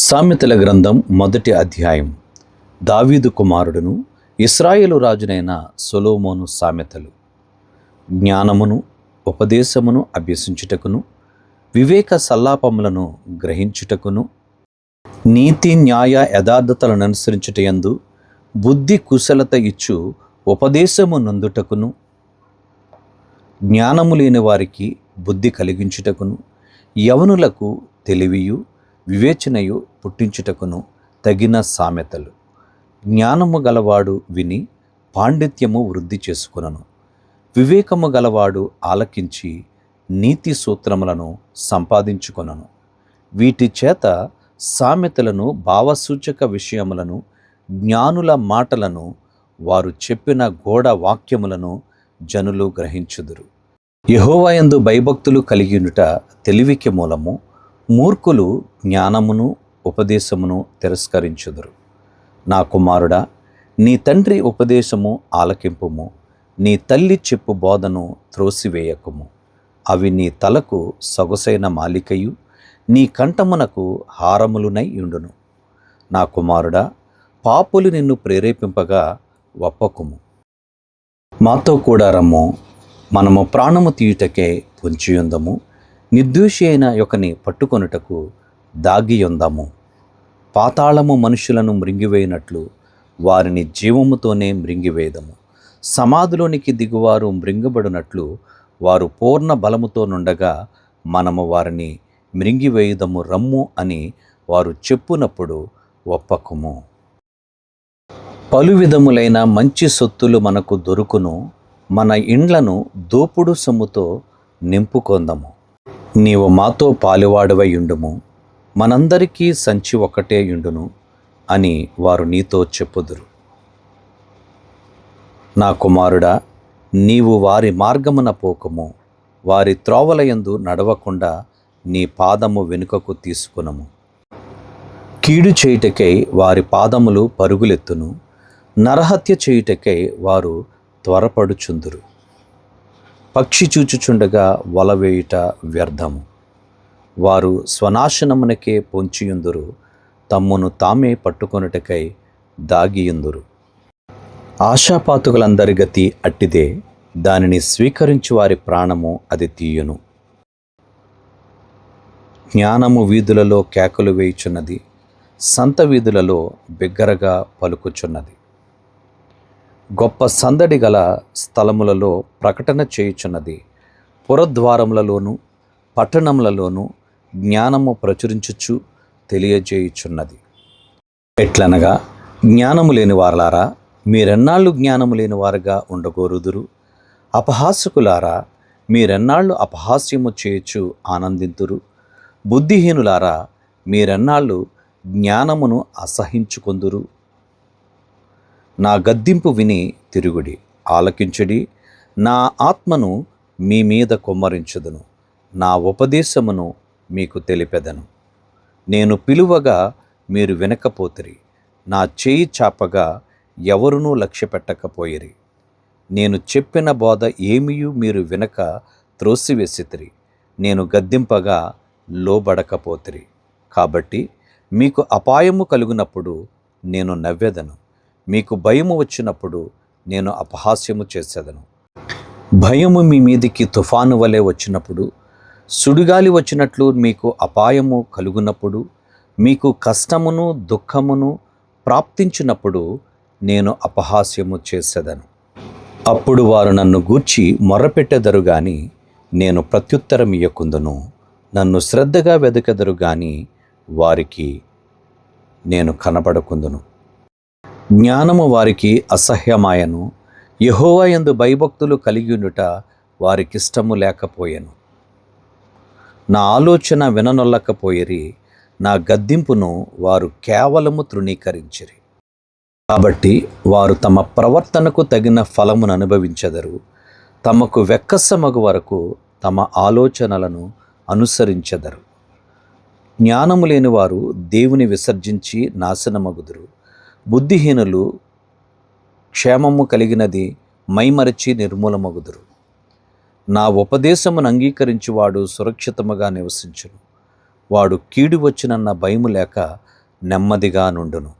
సామెతల గ్రంథం మొదటి అధ్యాయం. దావీదు కుమారుడును ఇశ్రాయేలు రాజునైన సొలొమోను సామెతలు. జ్ఞానమును ఉపదేశమును అభ్యసించుటకును, వివేక సల్లాపములను గ్రహించుటకును, నీతి న్యాయ యథార్థతలను అనుసరించుటయందు బుద్ధి కుశలత ఇచ్చు ఉపదేశము నొందుటకును, జ్ఞానము లేని వారికి బుద్ధి కలిగించుటకును, యవనులకు తెలివియు వివేచనయు పుట్టించుటకును తగిన సామెతలు. జ్ఞానము గలవాడు విని పాండిత్యము వృద్ధి చేసుకొనును. వివేకము గలవాడు ఆలకించి నీతి సూత్రములను సంపాదించుకొనును. వీటి చేత సామెతలను, భావసూచక విషయములను, జ్ఞానుల మాటలను, వారు చెప్పిన గూఢ వాక్యములను జనులు గ్రహించుదురు. యెహోవా యందు భయభక్తులు కలిగియుండుట తెలివికి మూలము. మూర్ఖులు జ్ఞానమును ఉపదేశమును తిరస్కరించుదురు. నా కుమారుడా, నీ తండ్రి ఉపదేశము ఆలకింపుము, నీ తల్లి చెప్పు బోధను త్రోసివేయకుము. అవి నీ తలకు సొగసైన మాలికయు, నీ కంఠమునకు హారములునై యుండును. నా కుమారుడా, పాపులు నిన్ను ప్రేరేపింపగా ఒప్పకుము. మాతో కూడా రమ్ము, మనము ప్రాణము తీయుటకే పొంచియుందము. నిర్దోషి అయిన ఒకని పట్టుకొనుటకు దాగియుందాము. పాతాళము మనుషులను మృంగివేయునట్లు వారిని జీవముతోనే మృంగివేయదము. సమాధిలోనికి దిగువారు మృంగబడినట్లు వారు పూర్ణ బలముతో నుండగా మనము వారిని మృంగివేయుదము రమ్ము అని వారు చెప్పునప్పుడు ఒప్పకుము. పలు విధములైన మంచి సొత్తులు మనకు దొరుకును. మన ఇండ్లను దోపుడు సొమ్ముతో నింపుకొందము. నీవు మాతో పాలువాడవై యుండుము, మనందరికీ సంచి ఒకటే యుండును అని వారు నీతో చెప్పుదురు. నా కుమారుడా, నీవు వారి మార్గమున పోకము. వారి త్రోవలయందు నడవకుండా నీ పాదము వెనుకకు తీసుకునము. కీడు చేయుటకై వారి పాదములు పరుగులెత్తును. నరహత్య చేయుటకై వారు త్వరపడుచుందురు. పక్షి చూచుచుండగా వలవేయుట వ్యర్థము. వారు స్వనాశనమునకే పొంచియుందురు. తమ్మును తామే పట్టుకొనుటకై దాగియుందురు. ఆశాపాతుకులందరి గతి అట్టిదే. దానిని స్వీకరించి వారి ప్రాణము అది తీయును. జ్ఞానము వీధులలో కేకలు వేయుచున్నది, సంత వీధులలో బిగ్గరగా పలుకుచున్నది. గొప్ప సందడి గల స్థలములలో ప్రకటన చేయుచున్నది. పురద్వారములలోను పట్టణములలోను జ్ఞానము ప్రచురించుచు తెలియజేయుచున్నది. ఎట్లనగా, జ్ఞానము లేని వారలారా, మీరెన్నాళ్ళు జ్ఞానము లేని వారుగా ఉండగోరుదురు? అపహాసకులారా, మీరెన్నాళ్ళు అపహాస్యము చేయుచు ఆనందింతురు? బుద్ధిహీనులారా, మీరెన్నాళ్ళు జ్ఞానమును అసహించుకొందురు? నా గద్దింపు విని తిరుగుడి, ఆలకించుడి. నా ఆత్మను మీ మీద కుమ్మరించుదును, నా ఉపదేశమును మీకు తెలిపెదను. నేను పిలువగా మీరు వినకపోతిరి, నా చేయి చాపగా ఎవరునూ లక్ష్యపెట్టకపోయిరి. నేను చెప్పిన బోధ ఏమియూ మీరు వినక త్రోసివేసితిరి. నేను గద్దింపగా లోబడకపోతిరి. కాబట్టి మీకు అపాయము కలుగునప్పుడు నేను నవ్వెదను, మీకు భయము వచ్చినప్పుడు నేను అపహాస్యము చేసేదను. భయము మీ మీదికి తుఫాను వలె వచ్చినప్పుడు, సుడిగాలి వచ్చినట్లు మీకు అపాయము కలుగునప్పుడు, మీకు కష్టమును దుఃఖమును ప్రాప్తించినప్పుడు నేను అపహాస్యము చేసేదను. అప్పుడు వారు నన్ను గూర్చి మొర్రపెట్టెదరు గాని నేను ప్రత్యుత్తరం ఇయ్యకుందును. నన్ను శ్రద్ధగా వెదకెదరు గాని వారికి నేను కనబడకుందును. జ్ఞానము వారికి అసహ్యమాయను. యెహోవా యందు భయభక్తులు కలిగియుండుట వారికిష్టము లేకపోయెను. నా ఆలోచన విననొల్లకపోయిరి, నా గద్దింపును వారు కేవలము తృణీకరించిరి. కాబట్టి వారు తమ ప్రవర్తనకు తగిన ఫలమును అనుభవించెదరు. తమకు వెక్కసమగు వరకు తమ ఆలోచనలను అనుసరించెదరు. జ్ఞానము లేని వారు దేవుని విసర్జించి నాశనమగుదురు. బుద్ధిహీనులు క్షేమము కలిగినది మైమరచి నిర్మూలమగుదురు. నా ఉపదేశమును అంగీకరించువాడు సురక్షితముగా నివసించును. వాడు కీడు వచ్చినన్న భయము లేక నెమ్మదిగా నుండును.